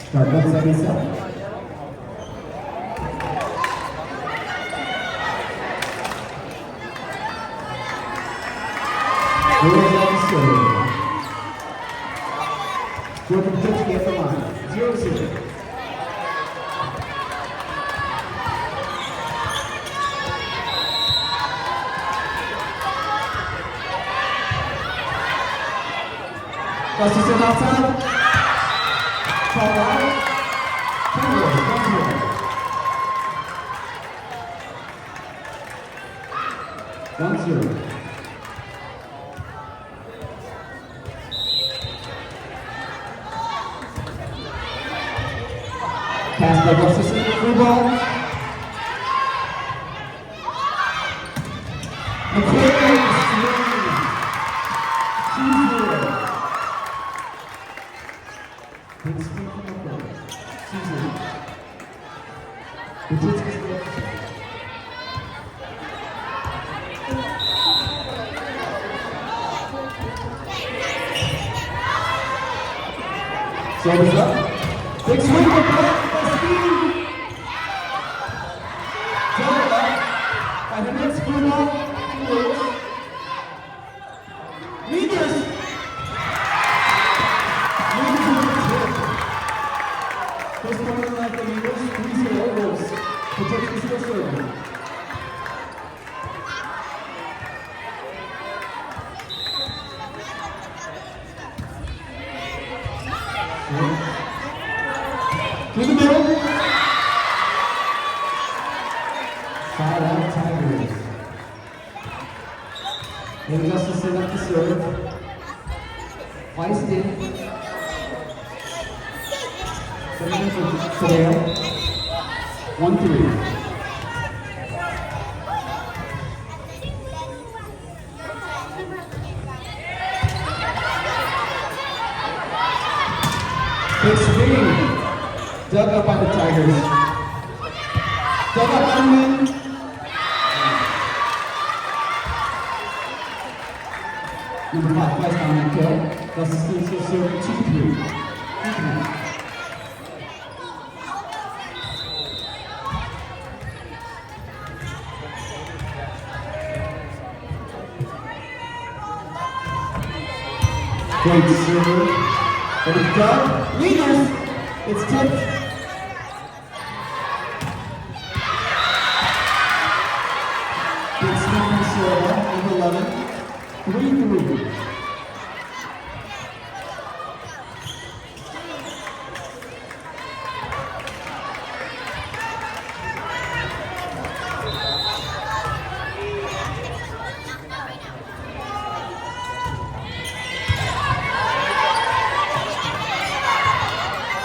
Start up second set. Jordan Pitchke at the line, 0-0. Buster still outside. Call out. 1-0. Pass by Gustafson, free ball. McQuaid is 2-0. Big screen from McQuaid. 2-0. Buttinsky's there. Service up. Big swing for Brett. And the next Bruno is Leaders. First point of the night for Leaders, 3-0 goals. Protect the still serving. To the middle. Side out Tigers. Then Gustafson up to serve. Feist in. 7 minutes for Sadeo. 1-3. Big swing. Dug up by the Tigers. Dug up on him. Number 5, Feist on that kill. Gustafson still serving 2-3. 2-3. Great server. But it's done. Leaders. It's tipped. Big swing from Silva, number 11. 3-3.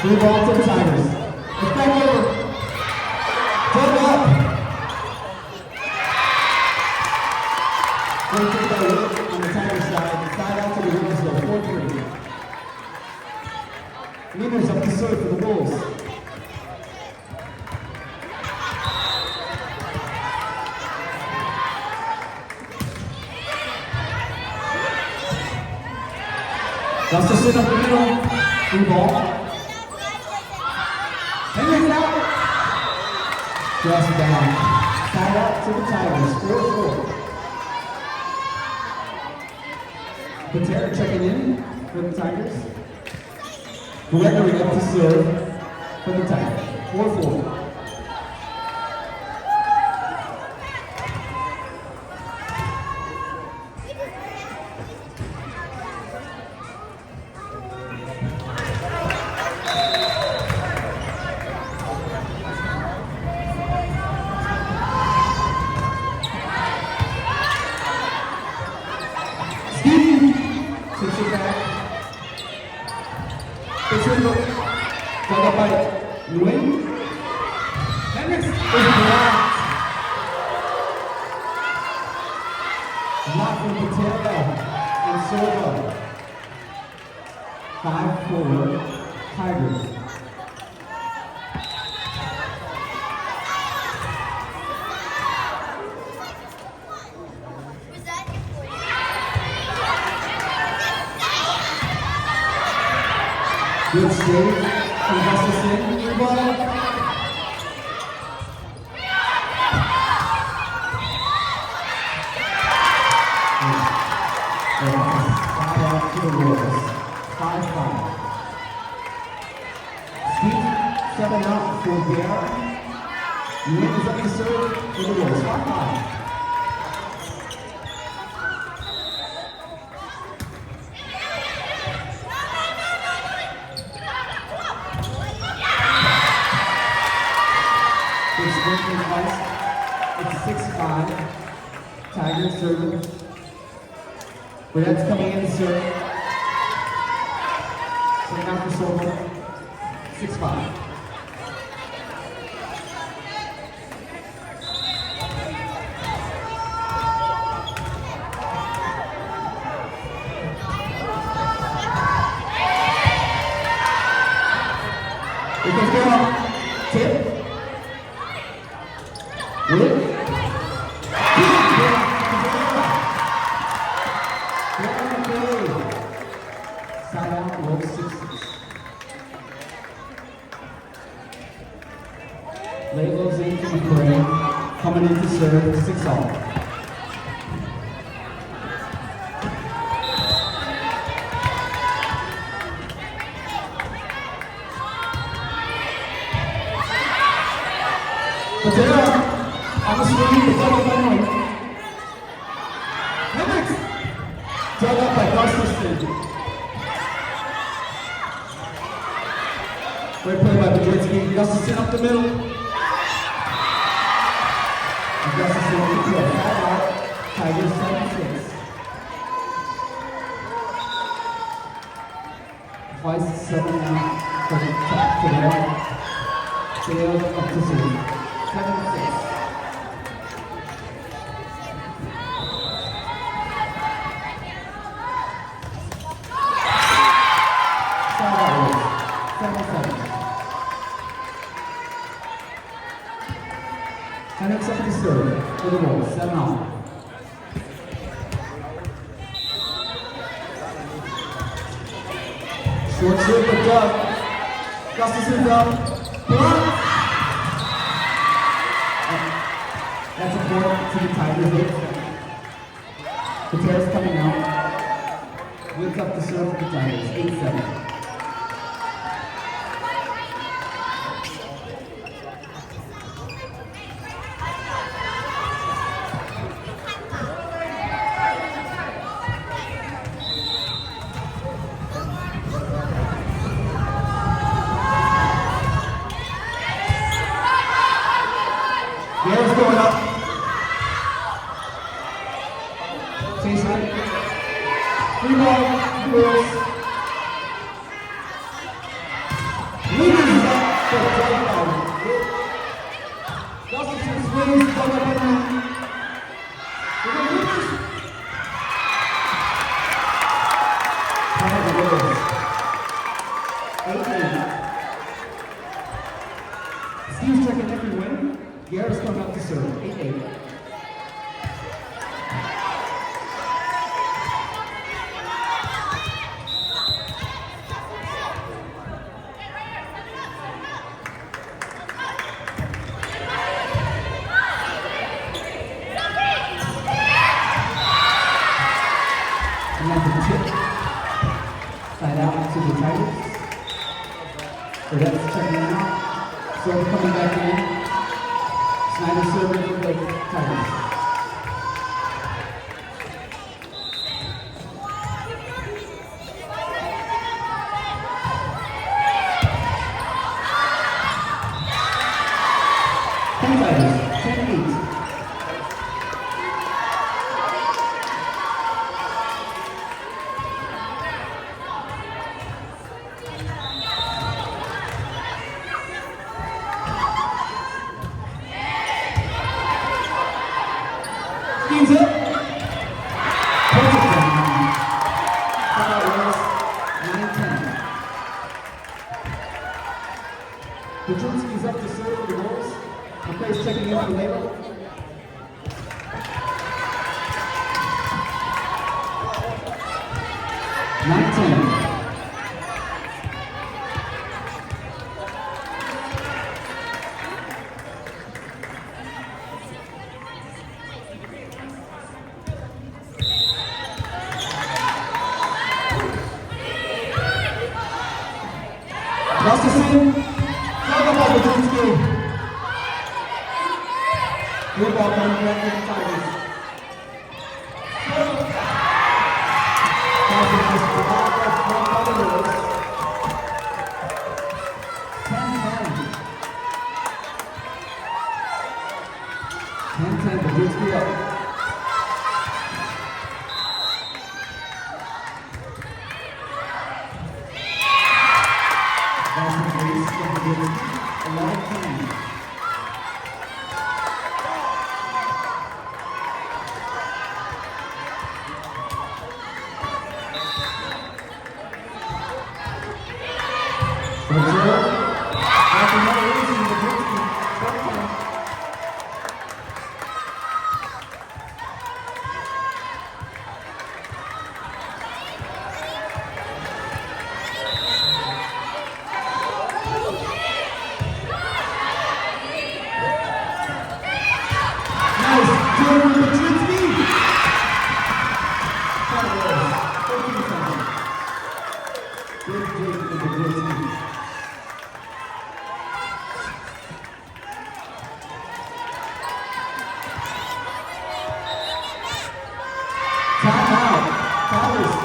Free ball to the Tigers. It's back over. Dug up. Great kick by Witt on the Tigers side. Side out to the Wolves, though. 4-3. Leaders up to serve for the Wolves. Gustafson up the middle. Free ball. Henry's out. Just down. Side out to the Tigers. 4-4. Patera checking in for the Tigers. Gregory up to serve for the Tigers. 4-4. Takes it back. Takes it back. Dug up by Nguyen. Hendricks is blocked. Block from Patera and Silva. 5-4 Tigers. Good save from Gustafson. Rebound. To the Royals. 5-5. Steve, 7 out for Bear. Nguyen is up to serve for the Royals. 5-5. It's 6-5. Tigers serving. Burnett's coming in to serve. Second out for Silva. 6-5. Here comes Carol. Tip. With side out, roll 6-6. Labels into McCray, coming in to serve 6-all. Patera on the screen, it's double family. Hendricks! Dug up by Gustafson. Great play by Budzinski. Gustafson up the middle. And Gustafson into a foul out. Tigers 7-6. Twice 7 out for the top to Dale up to 7-6. Hendricks up to serve for the Royals, 7-all. Short serve for Doug. Gustafson's up. Block. That's a point to the Tigers. Patera's coming out. Wins up to serve for the Tigers, 8-7. Bears going up. Chase it. Free ball, Bears. Leaders up for Doug. Gustafson swings, Doug up in. We're going to lose. The Bears. 8-8. Steve's checking every win. Garrett's coming up to serve, 8-8. And that's a tip. Side out to the Tigers. Burnett's checking out. Serve coming back in. Snyder serving for the Tigers. Tigers, 10-8. 9-10. That's the same. Talk about the Dreams game. Good ball coming back in the Tigers. Tigers just blocked us from other doors. 10-10. 10-10, the Dreams get up. That's the race from the Dreams. 11-10. Time out. Tigers.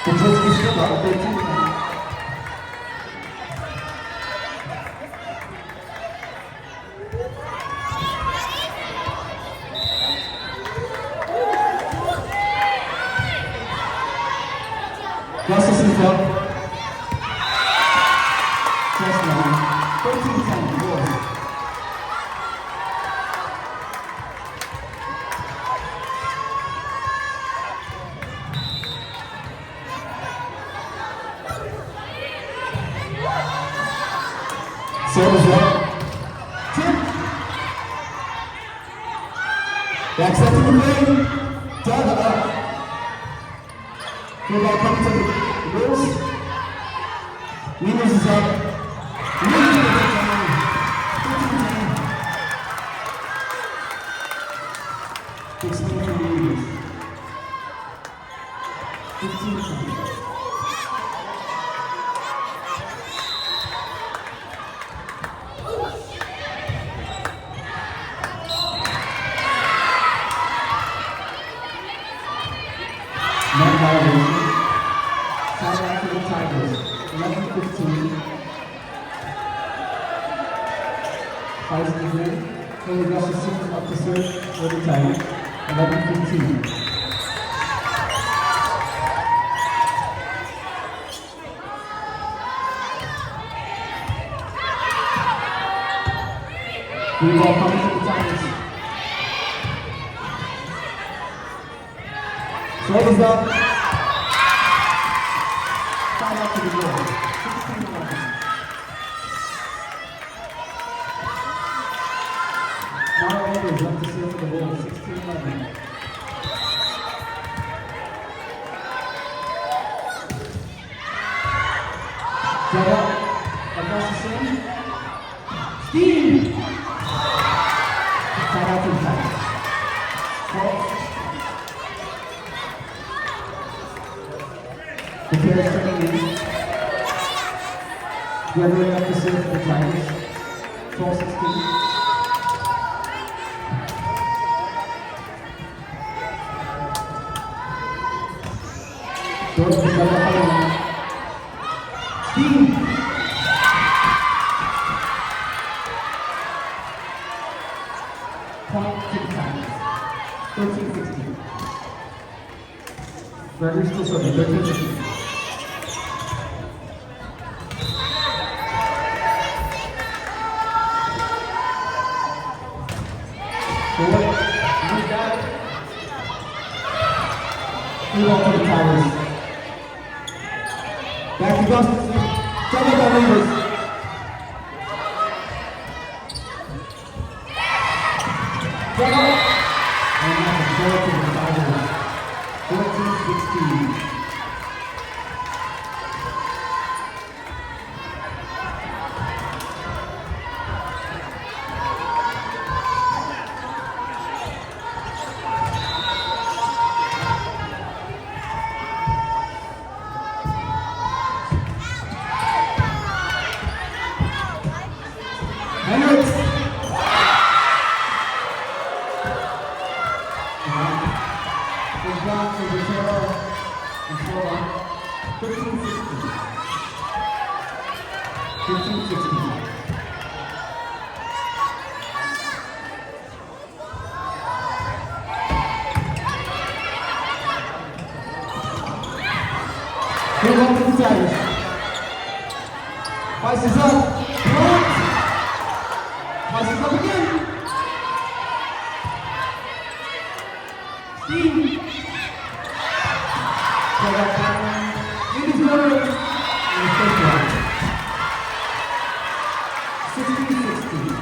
The judge is still up, 13-10. Justice is up. Touchdown. 13-10, Bulls. Serve is up. Tip. Back set to the lane. Dug up. Good ball coming to the Bulls. Winners is up. Winners is up. 15-10. 16 for Winners. 15-10. Net violation. Timeout for the Tigers. 11-15. Fires is in. Cody Russell up to serve for the Tigers. 11-15. Blue ball coming to the Tigers. Throw is up. Time out to the goal. 16-11. Now Andrews up to serve for the Bulls. 16-11. Set up. Across the swing. Steve! Side out to the side. The pair is turning in. Weathering up the serve for the Tigers. 12-16. George is double following. Steve! Point to the Tigers. 13-16. Gregory still serving. 13-16. Forward. He's got it. Three ball for the Tigers. Back to Gustafson. Double by Rivers. Double. And that's a goal to the Tigers. 14-16. Hendricks. Good block for Botero and Flora. 15-16. 15-16. Good luck to the Tigers. Vice is up. Blocked. Vice is up again. Steve. Play that back. It is murder. And it's first block. 16-16.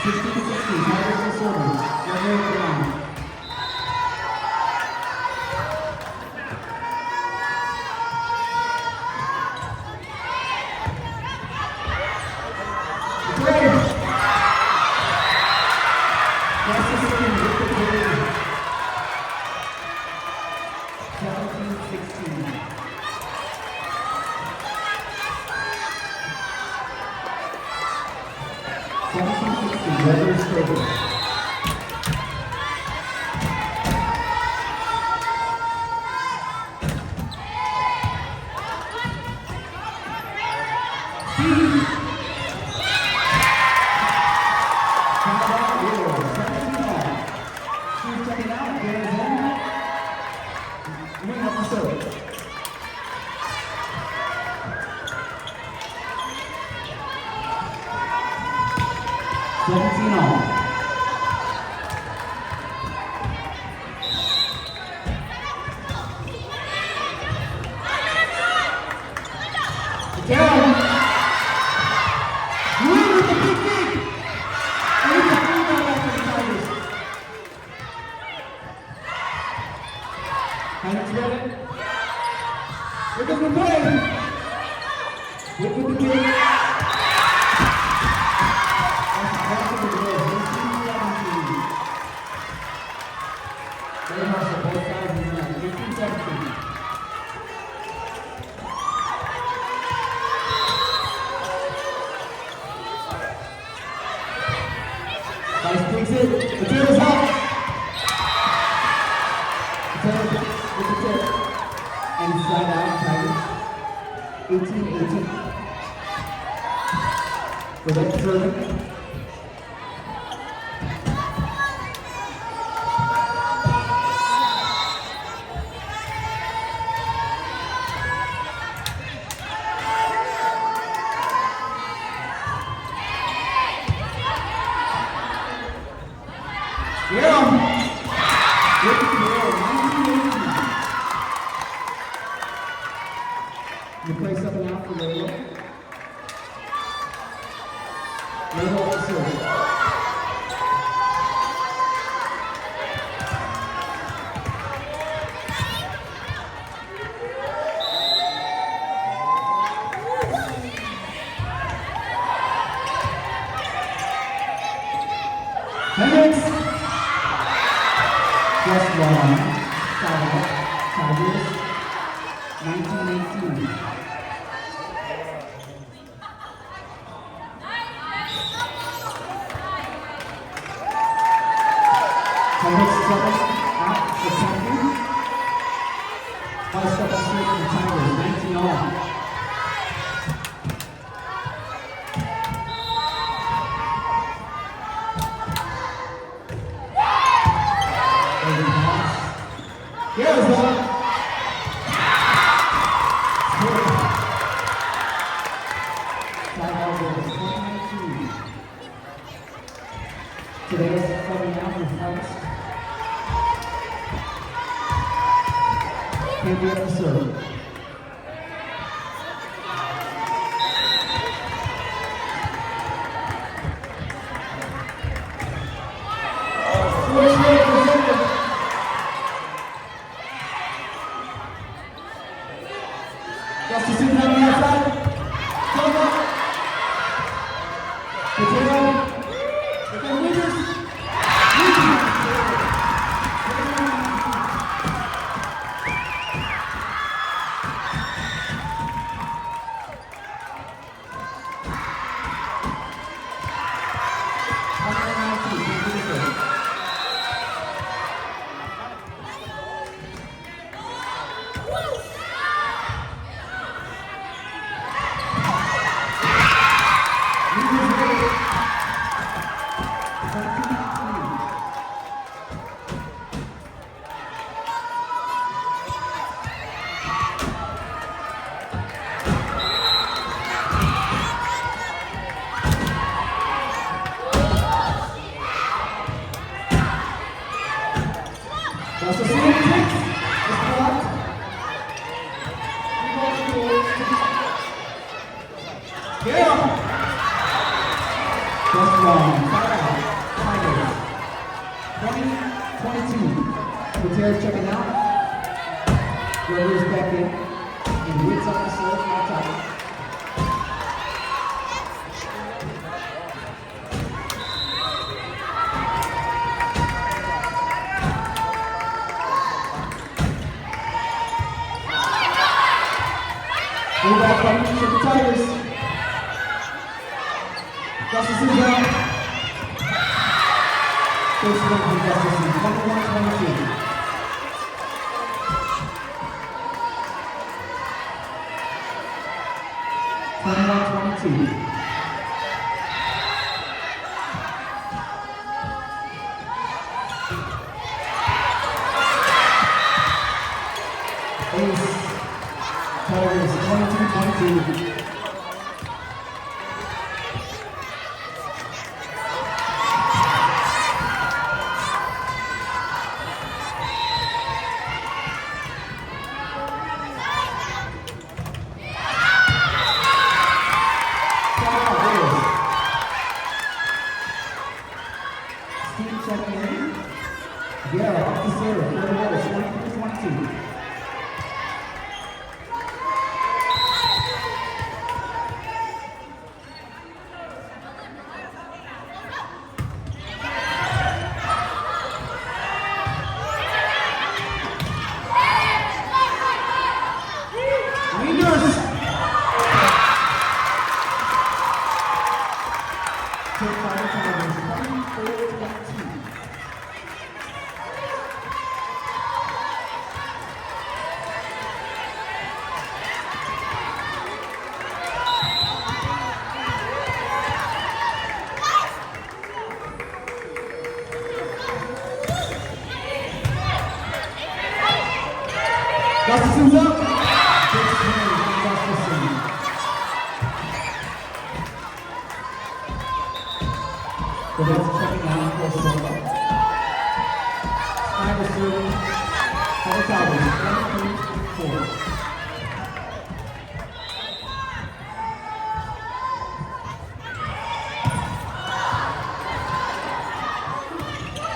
16-16. Tigers and servers. They're very down. Vice takes it. Mateo's out. Mateo with the tip. And slide out, Tigers. 18-18. Rebecca serving. You play something out for Lolo. Lolo also. Tigers. Just one. Tigers. 1918. Tigers 7 out for champion. 5 steps straight for the Tigers. 19 all. Today's coming out with fights. Can't be up to serve. Justice is on the outside. That's the same trick. It's blocked. Yeah. Just wrong. Tigers. 20-22. Gutierrez checking out. Rivers back in. And Wicks up the serve. Outside. Move back from the Tigers. Justice is out. First one for Justice is 21-22. Ace. Tigers 22-22. Steve checking in. Yeah, off the serve. 23-22. Gustafson's up. Gustafson. The Reds checking out for Sola. Snyder serving for the Tigers. 23-4.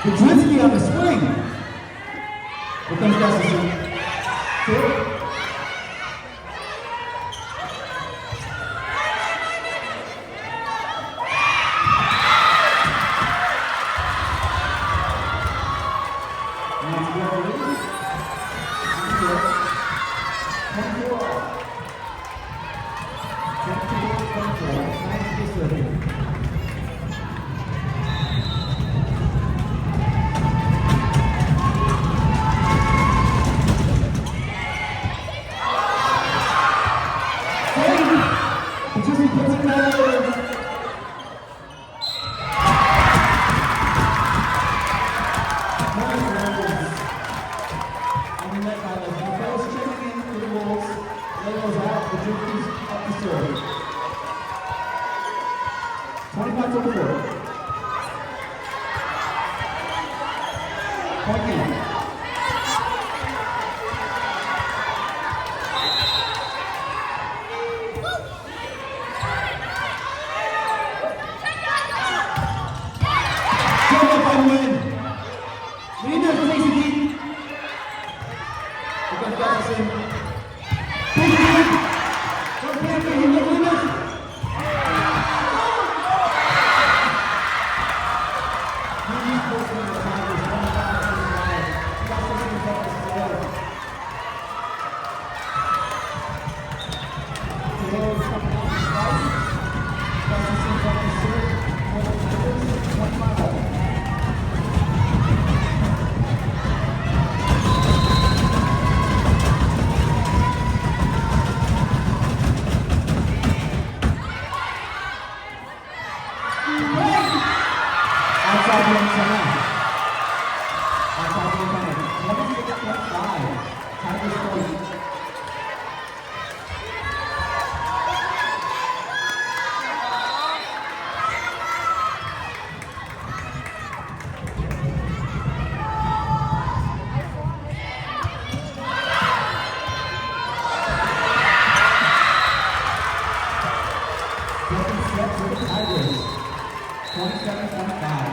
Kudzinski on the swing. Here comes Gustafson. Two. Nice work, ladies. 24. 24. Nice serving. Tigers, 27-25.